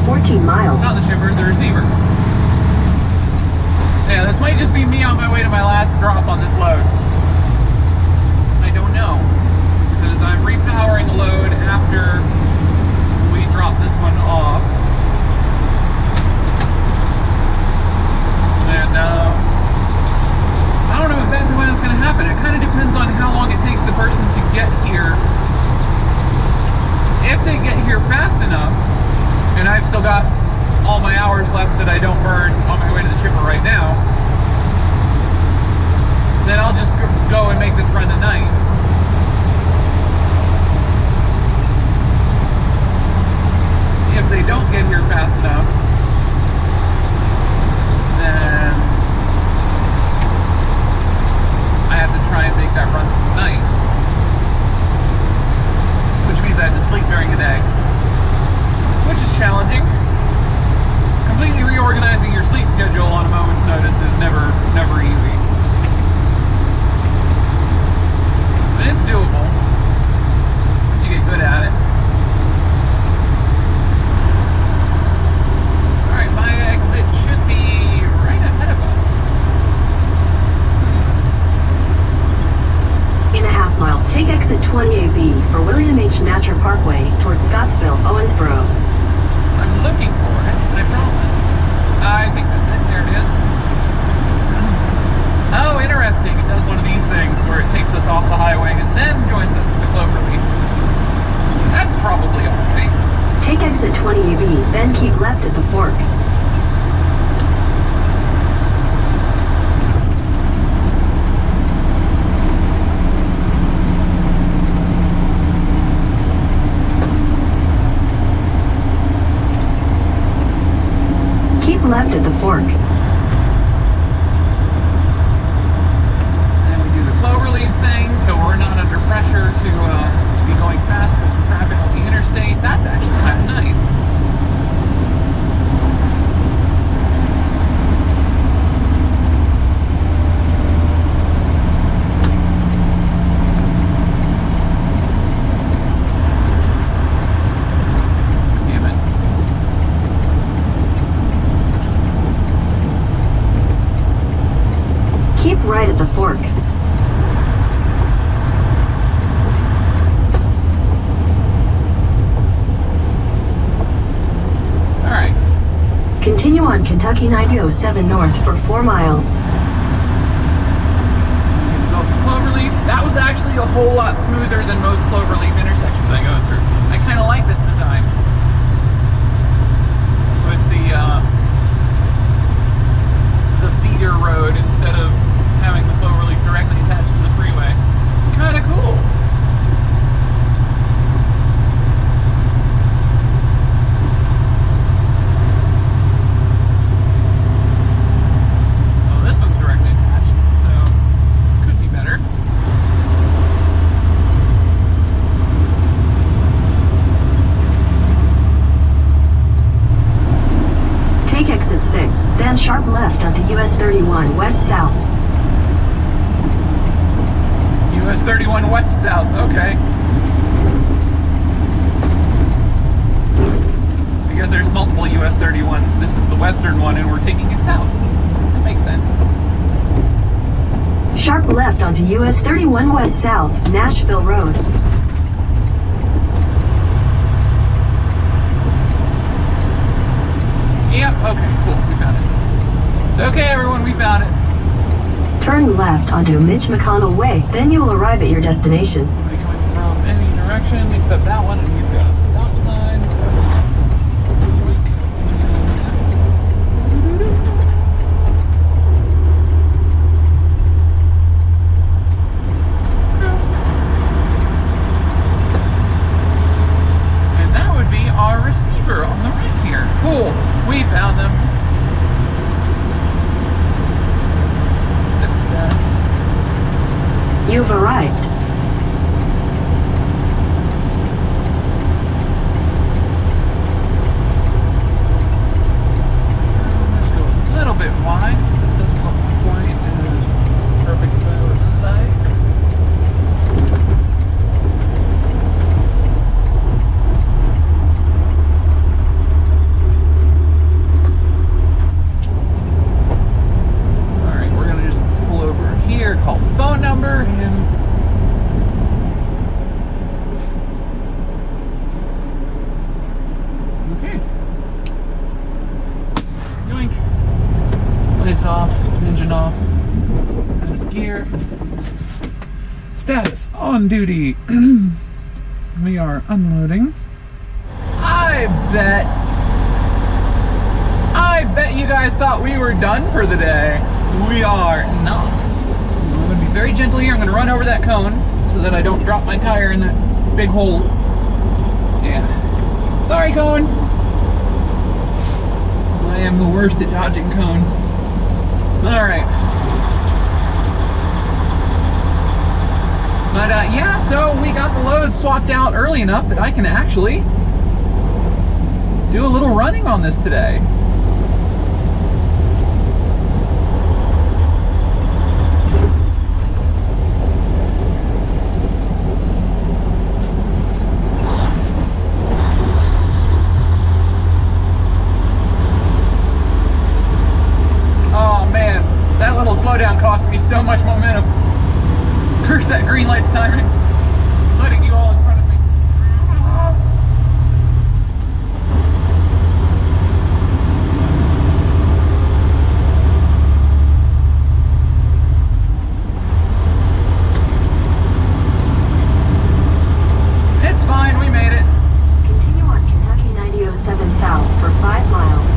14 miles. Not the shipper, the receiver. Yeah, this might just be me on my way to my last drop on this load. I don't know. Because I'm repowering a load after we drop this one off. And I don't know exactly when it's going to happen. It kind of depends on how long it takes the person to get here. If they get here fast enough, and I've still got all my hours left that I don't burn on my way to the shipper right now, then I'll just go and make this run tonight. If they don't get here fast enough, then I have to try and make that run tonight, which means I have to sleep during the day, which is challenging. Completely reorganizing your sleep schedule on a moment's notice is never easy. But it's doable if you get good at it. Alright, my exit should be right ahead of us. In a half mile, take exit 28B for William H. Natcher Parkway towards Scottsville, Owensboro. I'm looking for it, I promise. I think that's it. There it is. Oh, interesting. It does one of these things where it takes us off the highway and then joins us with the cloverleaf. That's probably alright. Take exit 20AB, then keep left at the fork. Left at the fork. And we do the cloverleaf thing, so we're not under pressure to be going fast because of traffic on the interstate. That's actually kind of nice. Right at the fork. Alright. Continue on Kentucky 9007 north for 4 miles. Go up the cloverleaf. That was actually a whole lot smoother than most cloverleaf intersections I go through. I kind of like this design. With the feeder road instead of having the cloverleaf directly attached to the freeway. It's kind of cool. Well, this one's directly attached, so could be better. Take exit 6, then sharp left onto US 31 west-south. US 31 west-south, okay. I guess there's multiple US 31s. This is the western one and we're taking it south. That makes sense. Sharp left onto US 31 west-south, Nashville Road. Yep, okay, cool, we found it. Okay, everyone, we found it. Turn left onto Mitch McConnell Way, then you will arrive at your destination. We'll be coming from any direction except that one, and he's got a stop sign, so... And that would be our receiver on the right here. Cool, we found them. You've arrived. Let's go a little bit wide because this doesn't look quite as perfect as I would like. engine off. Out of gear. Status on duty. We are unloading. I bet you guys thought we were done for the day. We are not. I'm going to be very gentle here. I'm going to run over that cone so that I don't drop my tire in that big hole. Yeah. Sorry, cone. I am the worst at dodging cones. Alright. But yeah, so we got the load swapped out early enough that I can actually do a little running on this today. Slowdown cost me so much momentum. Curse that green light's timing. Letting you all in front of me. It's fine, we made it. Continue on Kentucky 9007 south for 5 miles.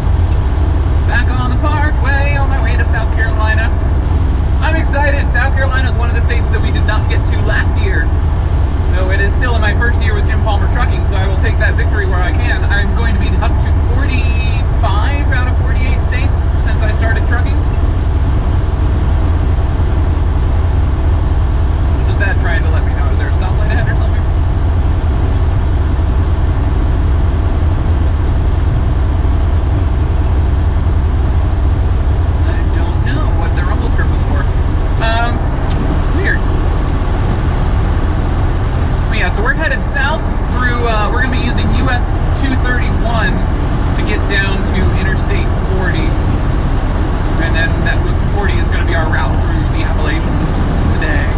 Back on the parkway on my way to South Carolina. I'm excited. South Carolina is one of the states that we did not get to last year. Though it is still in my first year with Jim Palmer Trucking, so I will take that victory where I can. I'm going to be up to 45 out of 48 states since I started trucking. What is that trying to let me know? Is there a stoplight ahead or something? Weird. But yeah, so we're headed south through, we're going to be using US 231 to get down to Interstate 40. And then that 40 is going to be our route through the Appalachians tonight.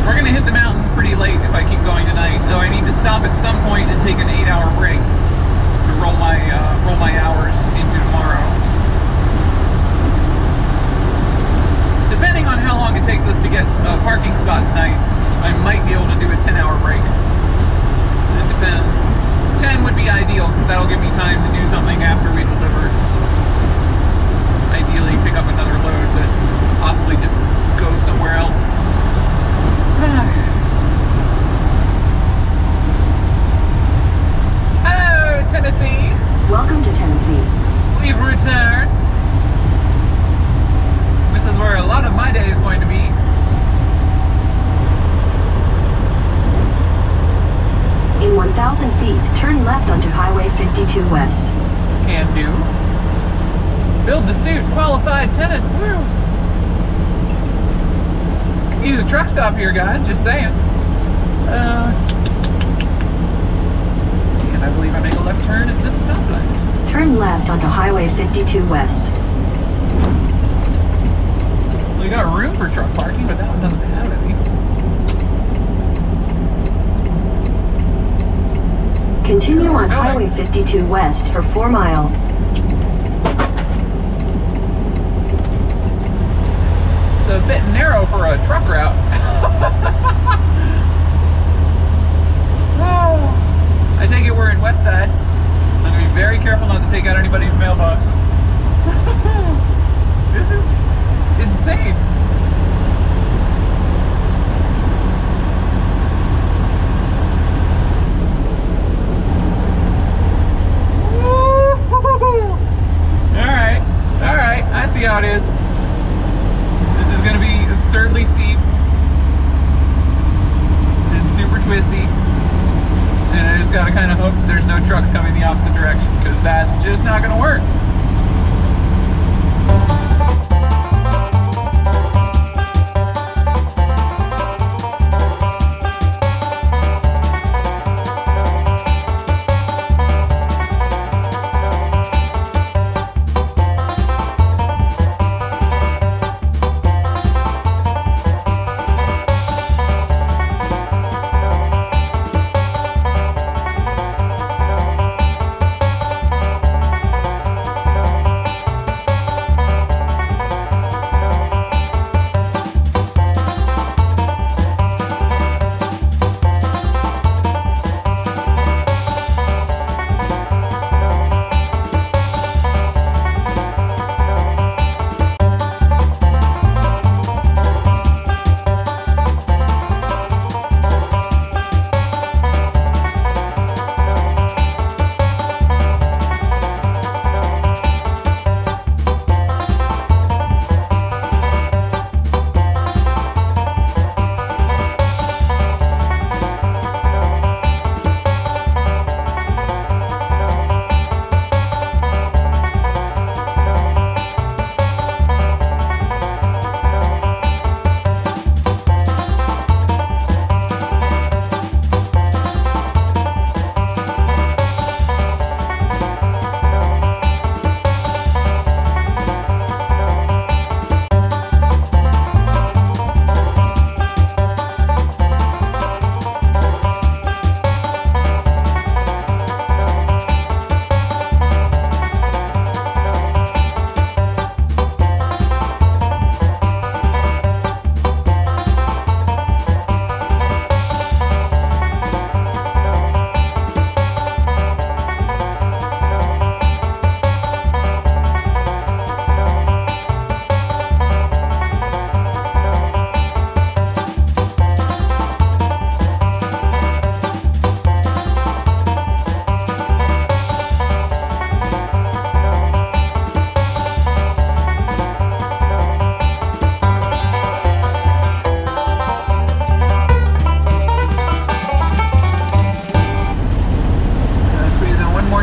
We're going to hit the mountains pretty late if I keep going tonight, though I need to stop at some point and take an 8-hour break to roll my hours into tomorrow. Depending on how long it takes us to get a parking spot tonight, I might be able to do a 10-hour break. It depends. 10 would be ideal because that'll give me time to do something after we deliver. Ideally pick up another load, but possibly just go somewhere else. Oh, Tennessee! Welcome to Tennessee. We've returned. This is where a lot of my day is going to be. In 1,000 feet, turn left onto Highway 52 West. Can do. Build to suit, qualified tenant. Woo! Use a truck stop here, guys, just saying. And I believe I make a left turn at this stoplight. Turn left onto Highway 52 West. We got room for truck parking, but that one doesn't have any. Continue on Highway 52 West for 4 miles. It's a bit narrow for a truck route. I take it we're in West Side. I'm going to be very careful not to take out anybody's mailboxes. This is insane. Alright, I see how it is. This is going to be absurdly steep and super twisty. And I just got to kind of hope there's no trucks coming the opposite direction, because that's just not going to work.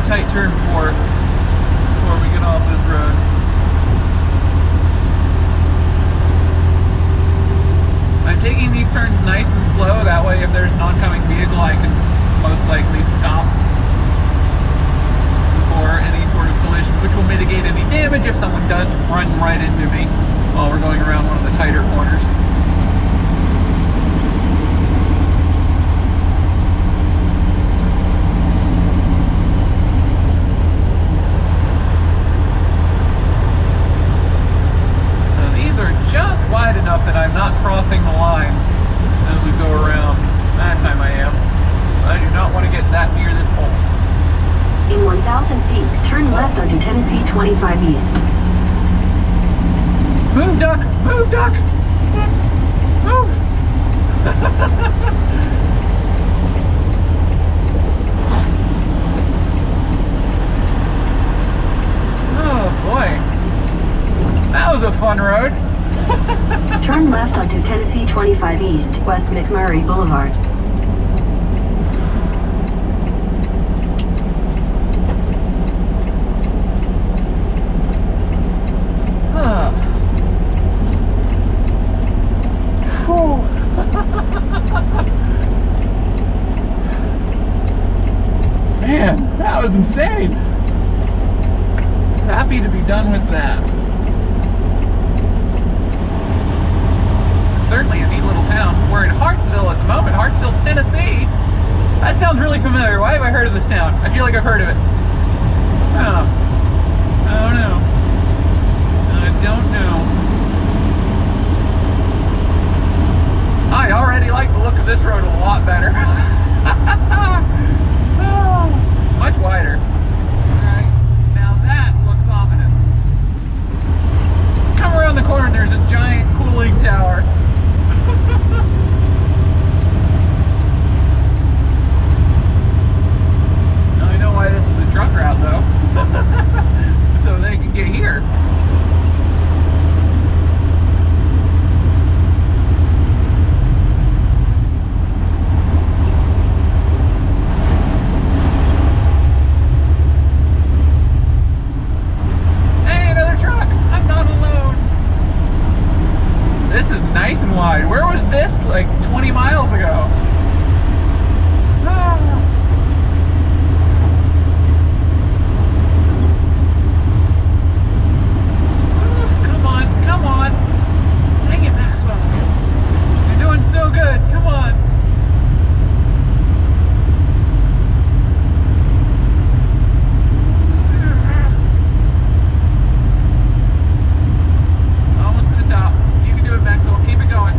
tight turn before we get off this road. I'm taking these turns nice and slow, that way if there's an oncoming vehicle I can most likely stop before any sort of collision, which will mitigate any damage if someone does run right into me while we're going around one of the tighter corners. Just wide enough that I'm not crossing the lines as we go around. That time I am. I do not want to get that near this pole. In 1,000 feet, turn left onto Tennessee 25 East. Move, duck! Move, duck! Move! Oh boy. That was a fun road. Turn left onto Tennessee 25 East, West McMurray Boulevard. Man, that was insane. Happy to be done with that. Certainly a neat little town. We're in Hartsville at the moment, Hartsville, Tennessee. That sounds really familiar. Why have I heard of this town? I feel like I've heard of it. Oh. I don't know. I don't know. I already like the look of this road a lot better. Oh, it's much wider. Alright, now that looks ominous. Let's come around the corner and there's a giant cooling tower. Now I know why this is a truck route though. So they can get here. Hey, another truck! I'm not alone. This is nice and wide. Where was this like 20 miles ago? Ah. Come on, come on. Dang it, Maxwell. You're doing so good. Come on. Almost to the top. You can do it, Maxwell. Keep it going.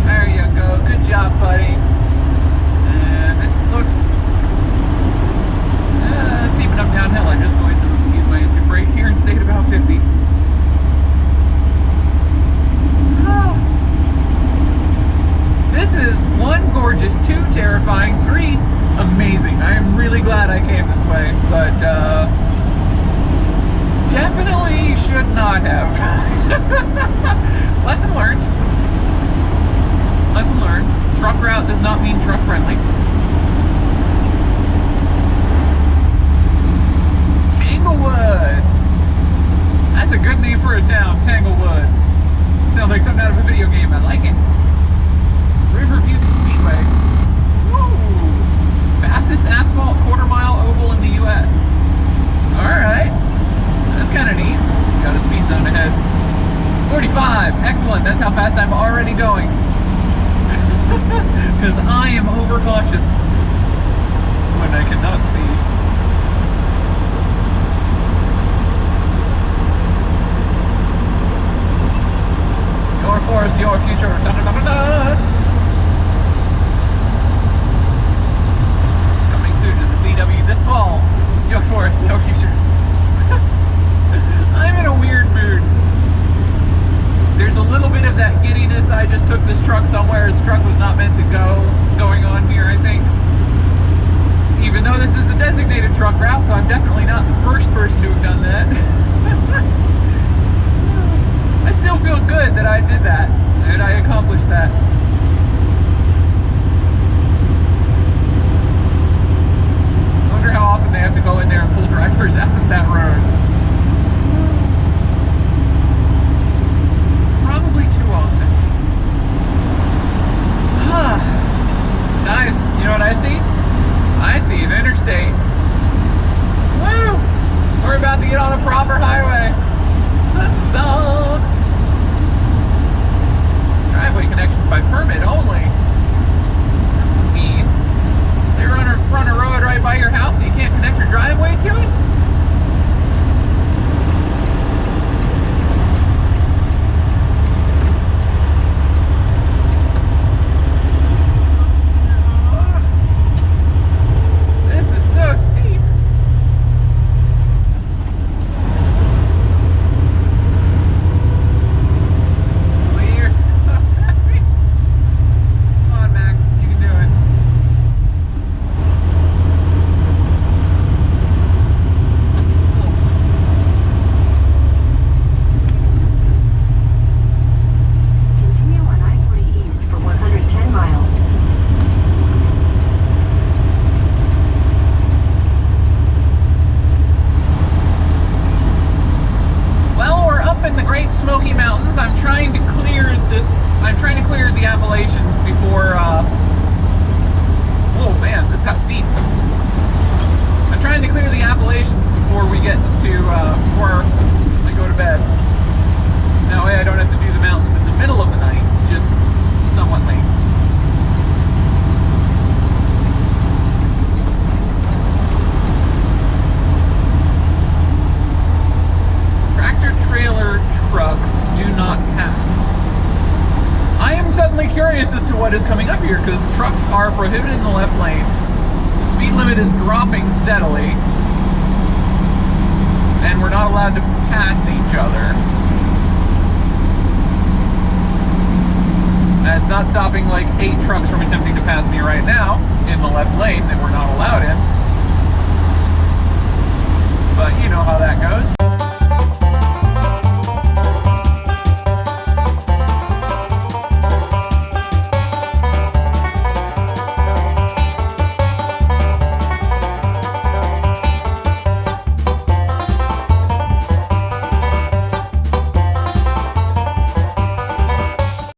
There you go. Good job, buddy. And this looks steep enough downhill. I'm just going to ease my engine brake here and stay at about 50. This is 1, gorgeous, 2, terrifying, 3, amazing. I am really glad I came this way, but definitely should not have. Lesson learned. Lesson learned. Truck route does not mean truck friendly. Tanglewood. That's a good name for a town, Tanglewood. Sounds like something out of a video game. I like it. Riverview Speedway. Woo! Fastest asphalt quarter-mile oval in the U.S. Alright. That's kind of neat. Got a speed zone ahead. 45. Excellent. That's how fast I'm already going. Because I am overcautious when I cannot see. Your forest, your future. Da, da, da, da, da. Coming soon to the CW this fall. Your forest, your future. I'm in a weird mood. There's a little bit of that giddiness. I just took this truck somewhere. This truck was not meant to go going on here, I think. Even though this is a designated truck route, so I'm definitely not the first person to have done that. I still feel good that I did that, that I accomplished that. drivers out of that road. Probably too often. Guys, you know what I see? I see an interstate. Woo! We're about to get on a proper highway. That's so... Driveway connections by permit only. That's mean. They run a road right by your house and you can't connect your driveway to it? Curious as to what is coming up here, because trucks are prohibited in the left lane. The speed limit is dropping steadily, and we're not allowed to pass each other. That's not stopping like 8 trucks from attempting to pass me right now in the left lane that we're not allowed in.